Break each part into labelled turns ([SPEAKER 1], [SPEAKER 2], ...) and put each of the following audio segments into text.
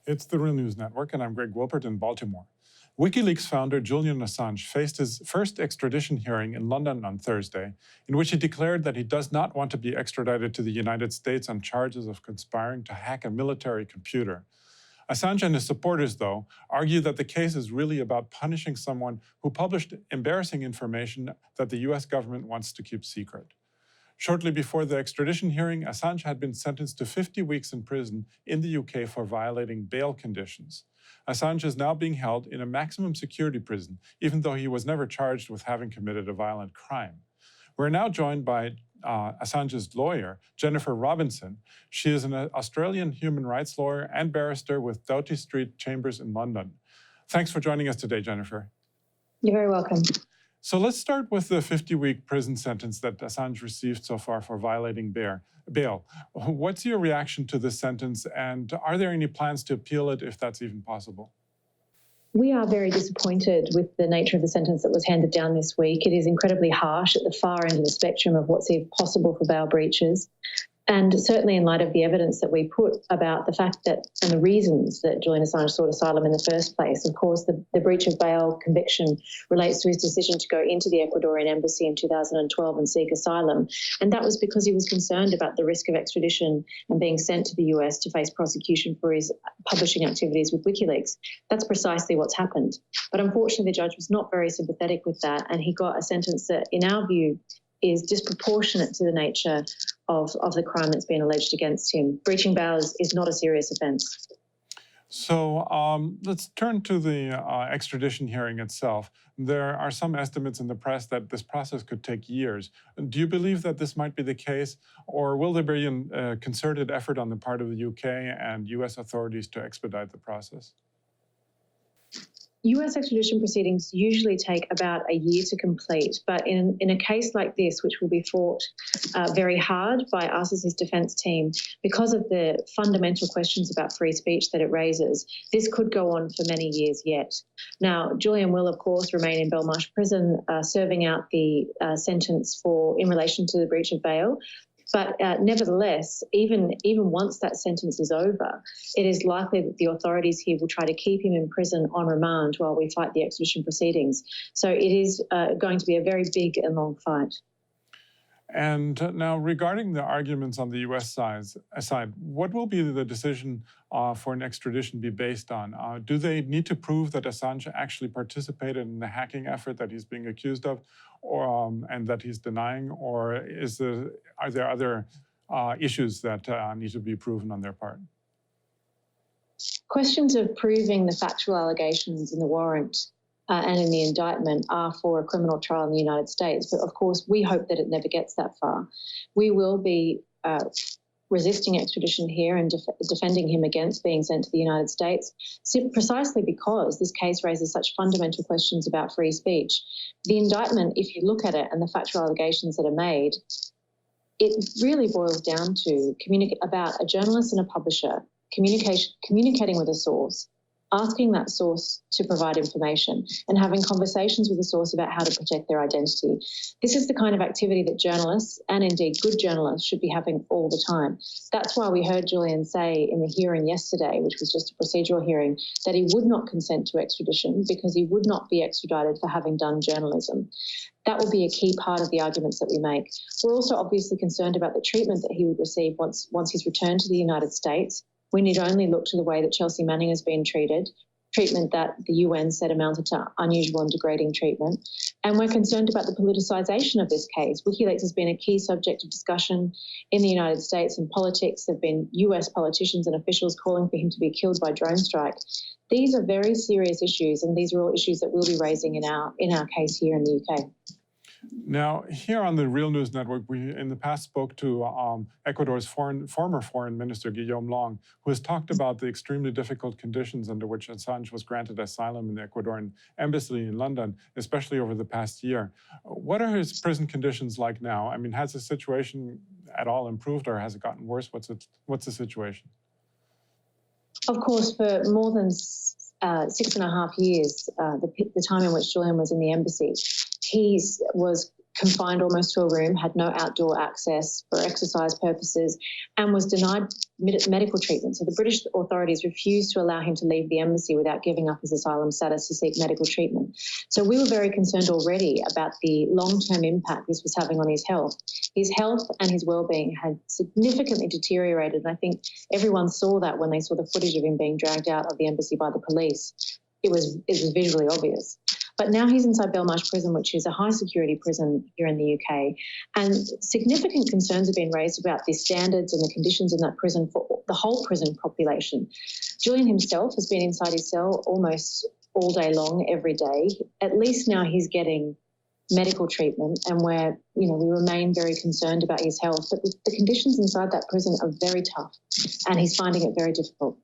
[SPEAKER 1] It's the Real News Network, and I'm Greg Wilpert in Baltimore. WikiLeaks founder Julian Assange faced his first extradition hearing in London on Thursday, in which he declared that he does not want to be extradited to the United States on charges of conspiring to hack a military computer. Assange and his supporters, though, argue that the case is really about punishing someone who published embarrassing information that the US government wants to keep secret. Shortly before the extradition hearing, Assange had been sentenced to 50 weeks in prison in the UK for violating bail conditions. Assange is now being held in a maximum security prison, even though he was never charged with having committed a violent crime. We're now joined by Assange's lawyer, Jennifer Robinson. She is an Australian human rights lawyer and barrister with Doughty Street Chambers in London. Thanks for joining us today, Jennifer.
[SPEAKER 2] You're very welcome.
[SPEAKER 1] So let's start with the 50-week prison sentence that Assange received so far for violating bail. What's your reaction to this sentence, and are there any plans to appeal it if that's even possible?
[SPEAKER 2] We are very disappointed with the nature of the sentence that was handed down this week. It is incredibly harsh at the far end of the spectrum of what's even possible for bail breaches. And certainly in light of the evidence that we put about the fact that, and the reasons that Julian Assange sought asylum in the first place, of course, the breach of bail conviction relates to his decision to go into the Ecuadorian embassy in 2012 and seek asylum. And that was because he was concerned about the risk of extradition and being sent to the US to face prosecution for his publishing activities with WikiLeaks. That's precisely what's happened. But unfortunately, the judge was not very sympathetic with that, and he got a sentence that, in our view, is disproportionate to the nature of the crime that's been alleged against him. Breaching bail is not a serious offence.
[SPEAKER 1] So let's turn to the extradition hearing itself. There are some estimates in the press that this process could take years. Do you believe that this might be the case, or will there be a concerted effort on the part of the UK and US authorities to expedite the process?
[SPEAKER 2] US extradition proceedings usually take about a year to complete, but in a case like this, which will be fought very hard by us as his defence team, because of the fundamental questions about free speech that it raises, this could go on for many years yet. Now, Julian will, of course, remain in Belmarsh prison, serving out the sentence in relation to the breach of bail. But nevertheless, even once that sentence is over, it is likely that the authorities here will try to keep him in prison on remand while we fight the extradition proceedings. So it is going to be a very big and long fight.
[SPEAKER 1] And now, regarding the arguments on the US side, what will be the decision for an extradition be based on? Do they need to prove that Assange actually participated in the hacking effort that he's being accused of, and that he's denying, or are there other issues that need to be proven on their part?
[SPEAKER 2] Questions of proving the factual allegations in the warrant and in the indictment are for a criminal trial in the United States. But of course, we hope that it never gets that far. We will be resisting extradition here and defending him against being sent to the United States, precisely because this case raises such fundamental questions about free speech. The indictment, if you look at it and the factual allegations that are made, it really boils down to about a journalist and a publisher communicating with a source, asking that source to provide information, and having conversations with the source about how to protect their identity. This is the kind of activity that journalists, and indeed good journalists, should be having all the time. That's why we heard Julian say in the hearing yesterday, which was just a procedural hearing, that he would not consent to extradition because he would not be extradited for having done journalism. That will be a key part of the arguments that we make. We're also obviously concerned about the treatment that he would receive once he's returned to the United States. We need only look to the way that Chelsea Manning has been treated, treatment that the UN said amounted to unusual and degrading treatment. And we're concerned about the politicisation of this case. WikiLeaks has been a key subject of discussion in the United States and politics. There have been US politicians and officials calling for him to be killed by drone strike. These are very serious issues, and these are all issues that we'll be raising in our case here in the UK.
[SPEAKER 1] Now, here on the Real News Network, we in the past spoke to Ecuador's former Foreign Minister, Guillaume Long, who has talked about the extremely difficult conditions under which Assange was granted asylum in the Ecuadorian embassy in London, especially over the past year. What are his prison conditions like now? I mean, has the situation at all improved, or has it gotten worse? What's the situation?
[SPEAKER 2] Of course, for more than 6.5 years, the time in which Julian was in the embassy, he was confined almost to a room, had no outdoor access for exercise purposes, and was denied medical treatment. So the British authorities refused to allow him to leave the embassy without giving up his asylum status to seek medical treatment. So we were very concerned already about the long-term impact this was having on his health. His health and his well-being had significantly deteriorated, and I think everyone saw that when they saw the footage of him being dragged out of the embassy by the police. It was visually obvious. But now he's inside Belmarsh prison, which is a high-security prison here in the UK, and significant concerns have been raised about the standards and the conditions in that prison for the whole prison population. Julian himself has been inside his cell almost all day long, every day. At least now he's getting medical treatment, and we remain very concerned about his health. But the conditions inside that prison are very tough, and he's finding it very difficult.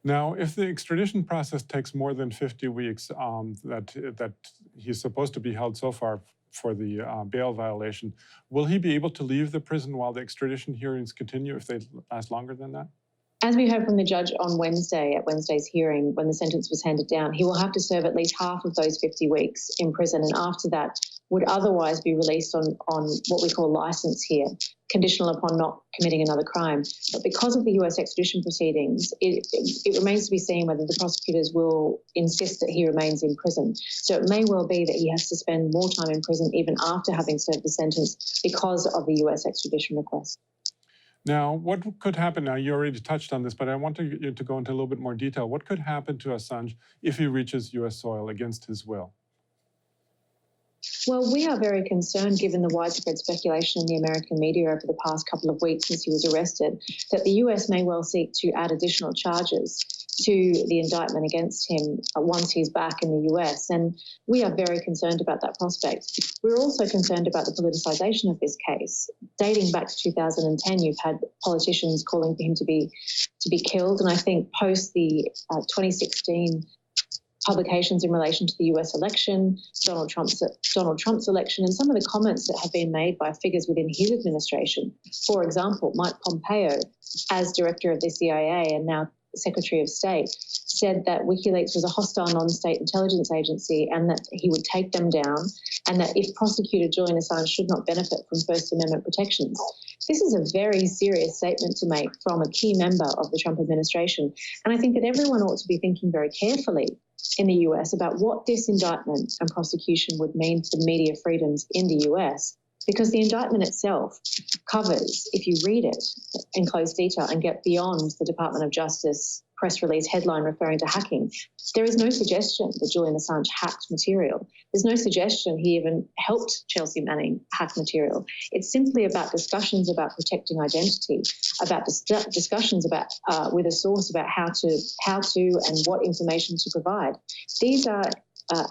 [SPEAKER 1] Now, if the extradition process takes more than 50 weeks, that he's supposed to be held so far for the bail violation, will he be able to leave the prison while the extradition hearings continue if they last longer than that?
[SPEAKER 2] As we heard from the judge on Wednesday, at Wednesday's hearing, when the sentence was handed down, he will have to serve at least half of those 50 weeks in prison, and after that would otherwise be released on what we call license here, conditional upon not committing another crime. But because of the US extradition proceedings, it remains to be seen whether the prosecutors will insist that he remains in prison. So it may well be that he has to spend more time in prison even after having served the sentence because of the US extradition request.
[SPEAKER 1] Now, what could happen? Now, you already touched on this, but I want you to go into a little bit more detail. What could happen to Assange if he reaches US soil against his will?
[SPEAKER 2] Well, we are very concerned, given the widespread speculation in the American media over the past couple of weeks since he was arrested, that the US may well seek to add additional charges to the indictment against him once he's back in the US. And we are very concerned about that prospect. We're also concerned about the politicization of this case. Dating back to 2010, you've had politicians calling for him to be killed. And I think post the 2016 publications in relation to the US election, Donald Trump's election, and some of the comments that have been made by figures within his administration. For example, Mike Pompeo, as director of the CIA and now Secretary of State, said that WikiLeaks was a hostile non-state intelligence agency and that he would take them down, and that if prosecuted, Julian Assange should not benefit from First Amendment protections. This is a very serious statement to make from a key member of the Trump administration. And I think that everyone ought to be thinking very carefully in the US about what this indictment and prosecution would mean for media freedoms in the US, because the indictment itself covers, if you read it in close detail and get beyond the Department of Justice press release headline referring to hacking, there is no suggestion that Julian Assange hacked material. There's no suggestion he even helped Chelsea Manning hack material. It's simply about discussions about protecting identity, about discussions about with a source about how to and what information to provide. These are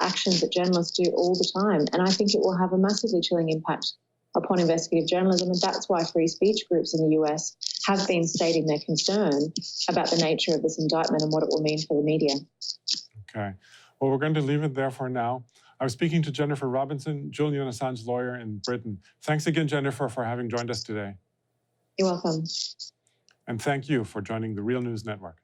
[SPEAKER 2] actions that journalists do all the time, and I think it will have a massively chilling impact upon investigative journalism, and that's why free speech groups in the US have been stating their concern about the nature of this indictment and what it will mean for the media.
[SPEAKER 1] Okay. Well, we're going to leave it there for now. I was speaking to Jennifer Robinson, Julian Assange lawyer in Britain. Thanks again, Jennifer, for having joined us today.
[SPEAKER 2] You're welcome.
[SPEAKER 1] And thank you for joining the Real News Network.